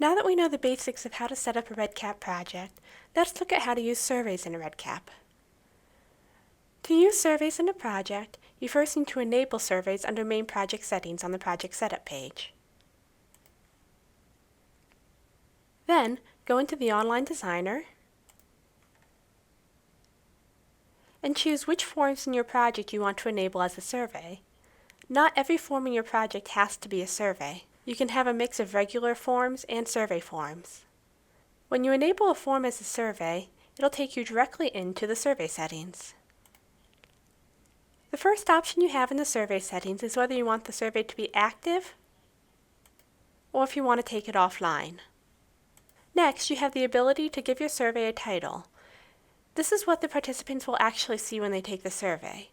Now that we know the basics of how to set up a REDCap project, let's look at how to use surveys in a REDCap. To use surveys in a project, you first need to enable surveys under Main Project Settings on the Project Setup page. Then, go into the Online Designer and choose which forms in your project you want to enable as a survey. Not every form in your project has to be a survey. You can have a mix of regular forms and survey forms. When you enable a form as a survey, it'll take you directly into the survey settings. The first option you have in the survey settings is whether you want the survey to be active or if you want to take it offline. Next, you have the ability to give your survey a title. This is what the participants will actually see when they take the survey.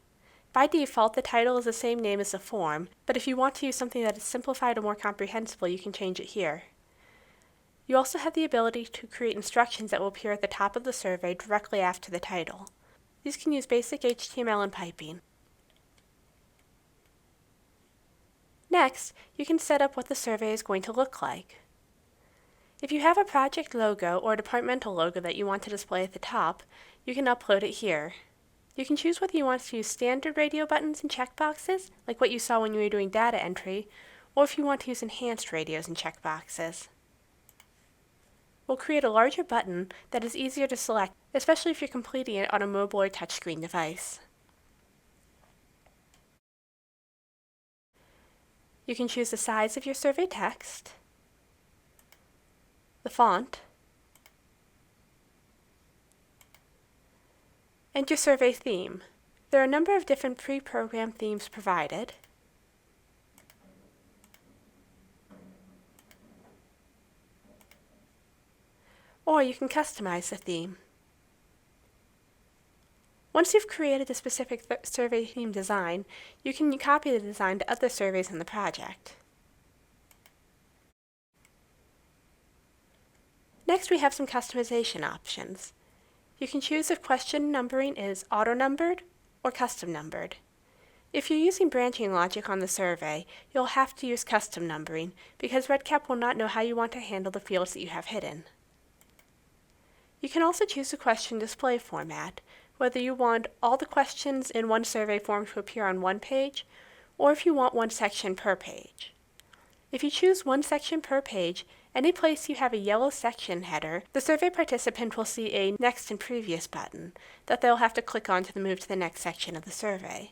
By default, the title is the same name as the form, but if you want to use something that is simplified or more comprehensible, you can change it here. You also have the ability to create instructions that will appear at the top of the survey directly after the title. These can use basic HTML and piping. Next, you can set up what the survey is going to look like. If you have a project logo or a departmental logo that you want to display at the top, you can upload it here. You can choose whether you want to use standard radio buttons and checkboxes, like what you saw when you were doing data entry, or if you want to use enhanced radios and checkboxes. We'll create a larger button that is easier to select, especially if you're completing it on a mobile or touchscreen device. You can choose the size of your survey text, the font, and your survey theme. There are a number of different pre-programmed themes provided. Or you can customize the theme. Once you've created a specific survey theme design, you can copy the design to other surveys in the project. Next, we have some customization options. You can choose if question numbering is auto-numbered or custom-numbered. If you're using branching logic on the survey, you'll have to use custom numbering because REDCap will not know how you want to handle the fields that you have hidden. You can also choose a question display format, whether you want all the questions in one survey form to appear on one page, or if you want one section per page. If you choose one section per page, any place you have a yellow section header, the survey participant will see a Next and Previous button that they'll have to click on to move to the next section of the survey.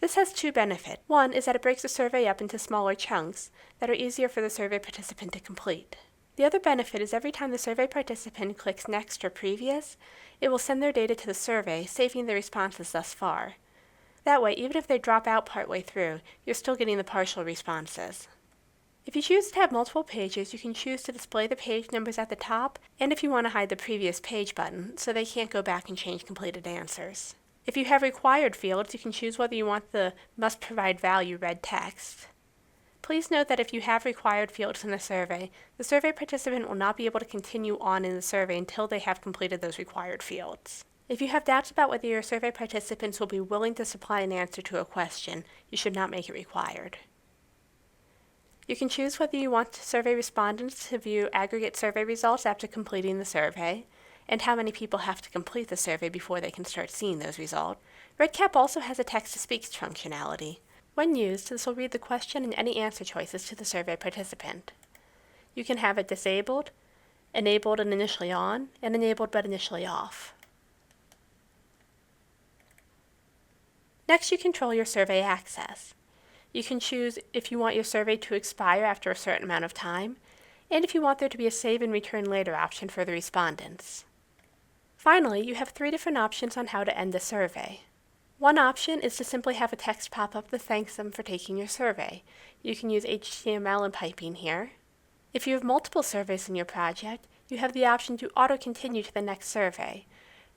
This has two benefits. One is that it breaks the survey up into smaller chunks that are easier for the survey participant to complete. The other benefit is every time the survey participant clicks Next or Previous, it will send their data to the survey, saving the responses thus far. That way, even if they drop out partway through, you're still getting the partial responses. If you choose to have multiple pages, you can choose to display the page numbers at the top, and if you want to hide the previous page button, so they can't go back and change completed answers. If you have required fields, you can choose whether you want the must provide value red text. Please note that if you have required fields in the survey participant will not be able to continue on in the survey until they have completed those required fields. If you have doubts about whether your survey participants will be willing to supply an answer to a question, you should not make it required. You can choose whether you want survey respondents to view aggregate survey results after completing the survey, and how many people have to complete the survey before they can start seeing those results. REDCap also has a text-to-speech functionality. When used, this will read the question and any answer choices to the survey participant. You can have it disabled, enabled and initially on, and enabled but initially off. Next, you control your survey access. You can choose if you want your survey to expire after a certain amount of time, and if you want there to be a save and return later option for the respondents. Finally, you have 3 different options on how to end a survey. One option is to simply have a text pop up that thanks them for taking your survey. You can use HTML and piping here. If you have multiple surveys in your project, you have the option to auto-continue to the next survey.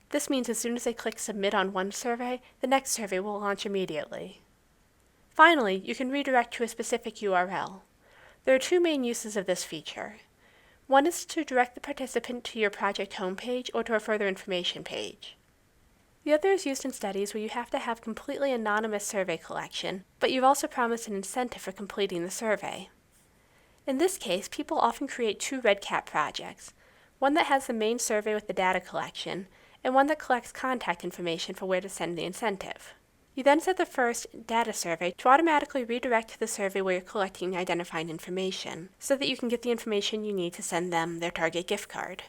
This means as soon as they click Submit on one survey, the next survey will launch immediately. Finally, you can redirect to a specific URL. There are 2 main uses of this feature. One is to direct the participant to your project homepage or to a further information page. The other is used in studies where you have to have completely anonymous survey collection, but you've also promised an incentive for completing the survey. In this case, people often create two REDCap projects, one that has the main survey with the data collection, and one that collects contact information for where to send the incentive. You then set the first data survey to automatically redirect to the survey where you're collecting identifying information, so that you can get the information you need to send them their Target gift card.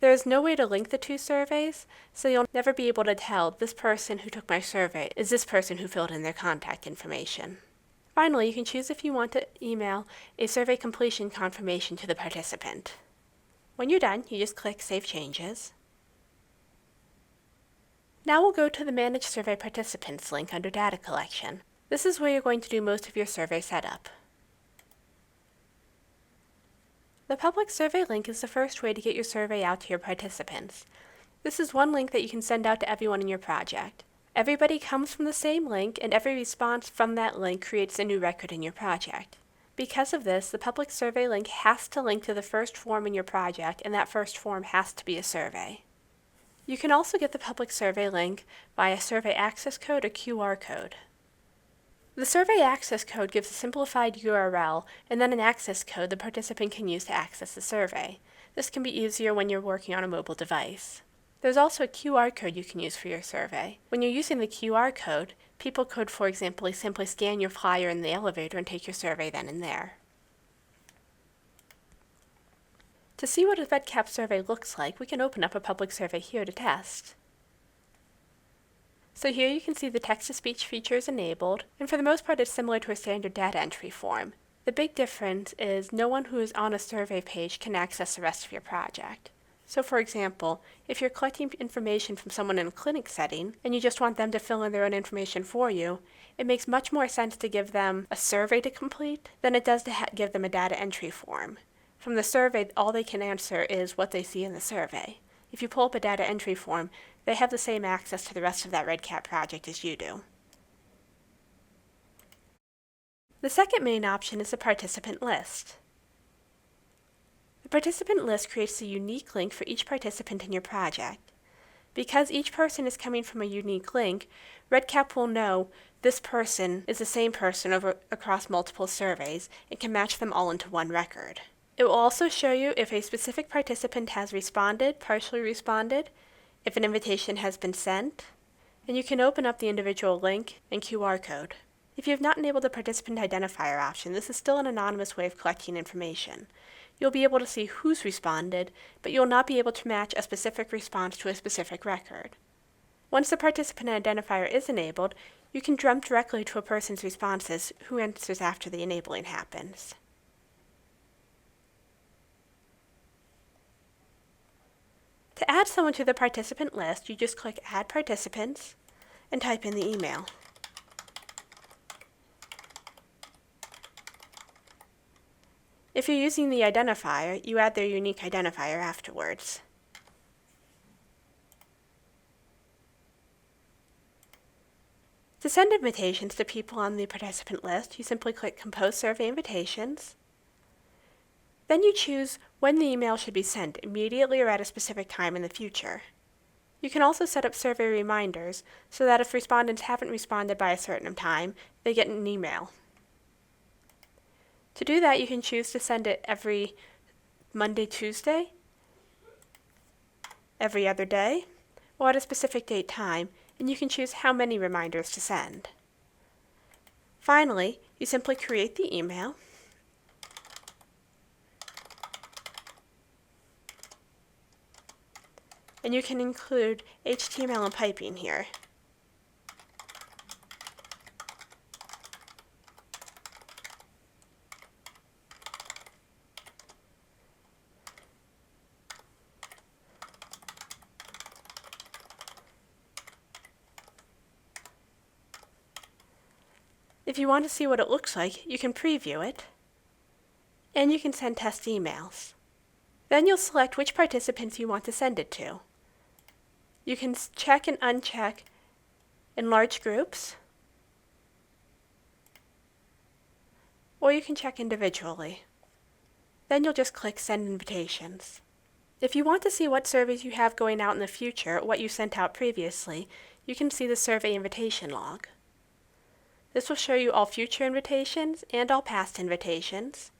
There is no way to link the two surveys, so you'll never be able to tell this person who took my survey is this person who filled in their contact information. Finally, you can choose if you want to email a survey completion confirmation to the participant. When you're done, you just click Save Changes. Now we'll go to the Manage Survey Participants link under Data Collection. This is where you're going to do most of your survey setup. The public survey link is the first way to get your survey out to your participants. This is one link that you can send out to everyone in your project. Everybody comes from the same link, and every response from that link creates a new record in your project. Because of this, the public survey link has to link to the first form in your project, and that first form has to be a survey. You can also get the public survey link via survey access code or QR code. The survey access code gives a simplified URL and then an access code the participant can use to access the survey. This can be easier when you're working on a mobile device. There's also a QR code you can use for your survey. When you're using the QR code, people could, for example, simply scan your flyer in the elevator and take your survey then and there. To see what a REDCap survey looks like, we can open up a public survey here to test. So here you can see the text-to-speech feature is enabled, and for the most part it's similar to a standard data entry form. The big difference is no one who is on a survey page can access the rest of your project. So for example, if you're collecting information from someone in a clinic setting, and you just want them to fill in their own information for you, it makes much more sense to give them a survey to complete than it does to give them a data entry form. From the survey, all they can answer is what they see in the survey. If you pull up a data entry form, they have the same access to the rest of that REDCap project as you do. The second main option is the participant list. The participant list creates a unique link for each participant in your project. Because each person is coming from a unique link, REDCap will know this person is the same person across multiple surveys and can match them all into one record. It will also show you if a specific participant has responded, partially responded, if an invitation has been sent, and you can open up the individual link and QR code. If you have not enabled the participant identifier option, this is still an anonymous way of collecting information. You'll be able to see who's responded, but you'll not be able to match a specific response to a specific record. Once the participant identifier is enabled, you can jump directly to a person's responses who answers after the enabling happens. To add someone to the participant list, you just click Add Participants and type in the email. If you're using the identifier, you add their unique identifier afterwards. To send invitations to people on the participant list, you simply click Compose Survey Invitations. Then you choose when the email should be sent, immediately or at a specific time in the future. You can also set up survey reminders so that if respondents haven't responded by a certain time, they get an email. To do that, you can choose to send it every Monday, Tuesday, every other day, or at a specific date time, and you can choose how many reminders to send. Finally, you simply create the email, and you can include HTML and piping here. If you want to see what it looks like, you can preview it, and you can send test emails. Then you'll select which participants you want to send it to. You can check and uncheck in large groups, or you can check individually. Then you'll just click Send Invitations. If you want to see what surveys you have going out in the future, or what you sent out previously, you can see the survey invitation log. This will show you all future invitations and all past invitations.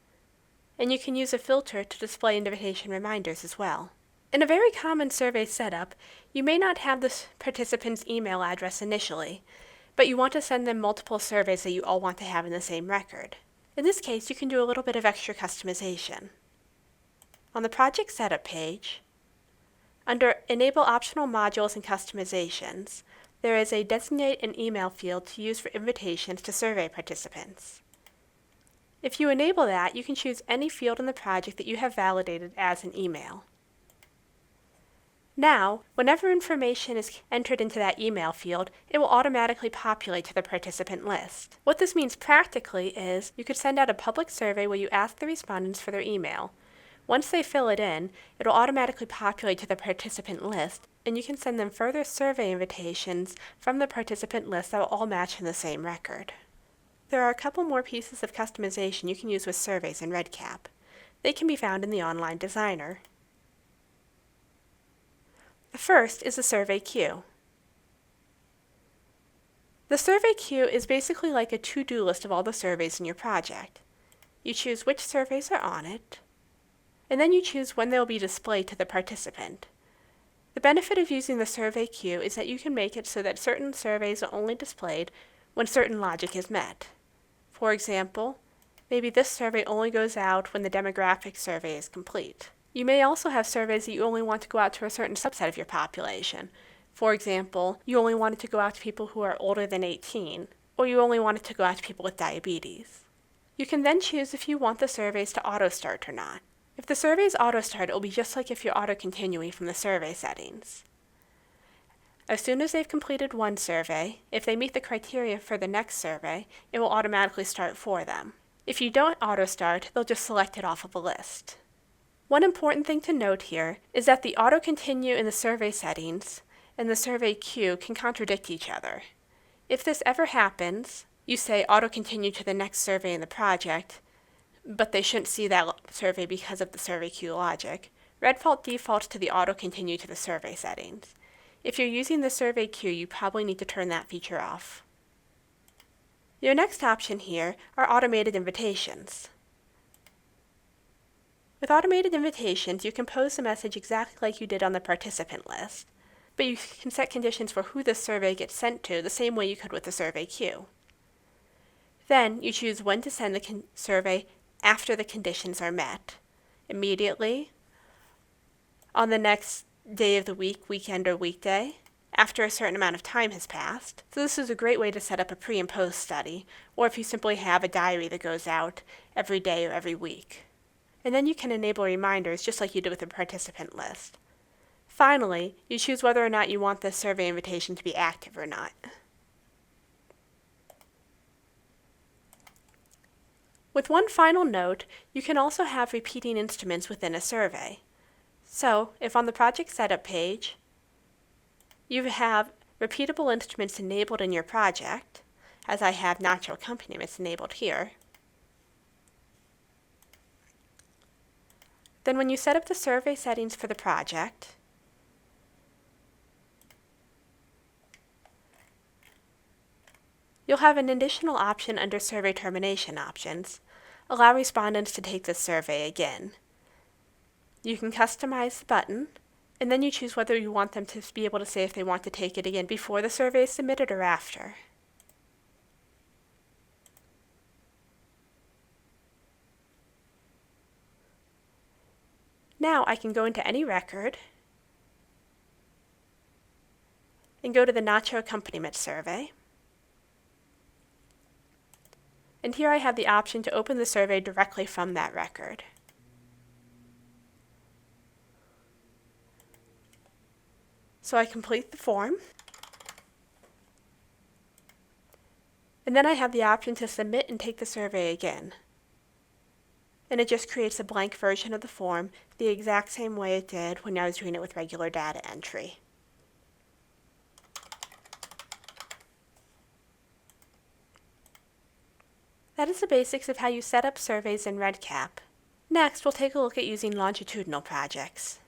and you can use a filter to display invitation reminders as well. In a very common survey setup, you may not have the participant's email address initially, but you want to send them multiple surveys that you all want to have in the same record. In this case, you can do a little bit of extra customization. On the Project Setup page, under Enable Optional Modules and Customizations, there is a Designate an Email field to use for invitations to survey participants. If you enable that, you can choose any field in the project that you have validated as an email. Now, whenever information is entered into that email field, it will automatically populate to the participant list. What this means practically is you could send out a public survey where you ask the respondents for their email. Once they fill it in, it will automatically populate to the participant list, and you can send them further survey invitations from the participant list that will all match in the same record. There are a couple more pieces of customization you can use with surveys in REDCap. They can be found in the Online Designer. The first is the survey queue. The survey queue is basically like a to-do list of all the surveys in your project. You choose which surveys are on it, and then you choose when they will be displayed to the participant. The benefit of using the survey queue is that you can make it so that certain surveys are only displayed when certain logic is met. For example, maybe this survey only goes out when the demographic survey is complete. You may also have surveys that you only want to go out to a certain subset of your population. For example, you only want it to go out to people who are older than 18, or you only want it to go out to people with diabetes. You can then choose if you want the surveys to auto-start or not. If the survey is auto-start, it will be just like if you're auto-continuing from the survey settings. As soon as they've completed one survey, if they meet the criteria for the next survey, it will automatically start for them. If you don't auto-start, they'll just select it off of a list. One important thing to note here is that the auto-continue in the survey settings and the survey queue can contradict each other. If this ever happens, you say auto-continue to the next survey in the project, but they shouldn't see that survey because of the survey queue logic. REDFault defaults to the auto-continue to the survey settings. If you're using the survey queue, you probably need to turn that feature off. Your next option here are automated invitations. With automated invitations, you can post a message exactly like you did on the participant list, but you can set conditions for who the survey gets sent to the same way you could with the survey queue. Then you choose when to send the survey after the conditions are met. Immediately, on the next day of the week, weekend, or weekday, after a certain amount of time has passed. So this is a great way to set up a pre- and post study, or if you simply have a diary that goes out every day or every week. And then you can enable reminders just like you did with the participant list. Finally, you choose whether or not you want this survey invitation to be active or not. With one final note, you can also have repeating instruments within a survey. So, if on the Project Setup page, you have repeatable instruments enabled in your project, as I have natural accompaniments enabled here, then when you set up the survey settings for the project, you'll have an additional option under Survey Termination Options. Allow respondents to take this survey again. You can customize the button, and then you choose whether you want them to be able to say if they want to take it again before the survey is submitted or after. Now I can go into any record and go to the Nacho Accompaniment Survey. And here I have the option to open the survey directly from that record. So I complete the form, and then I have the option to submit and take the survey again. And it just creates a blank version of the form the exact same way it did when I was doing it with regular data entry. That is the basics of how you set up surveys in REDCap. Next, we'll take a look at using longitudinal projects.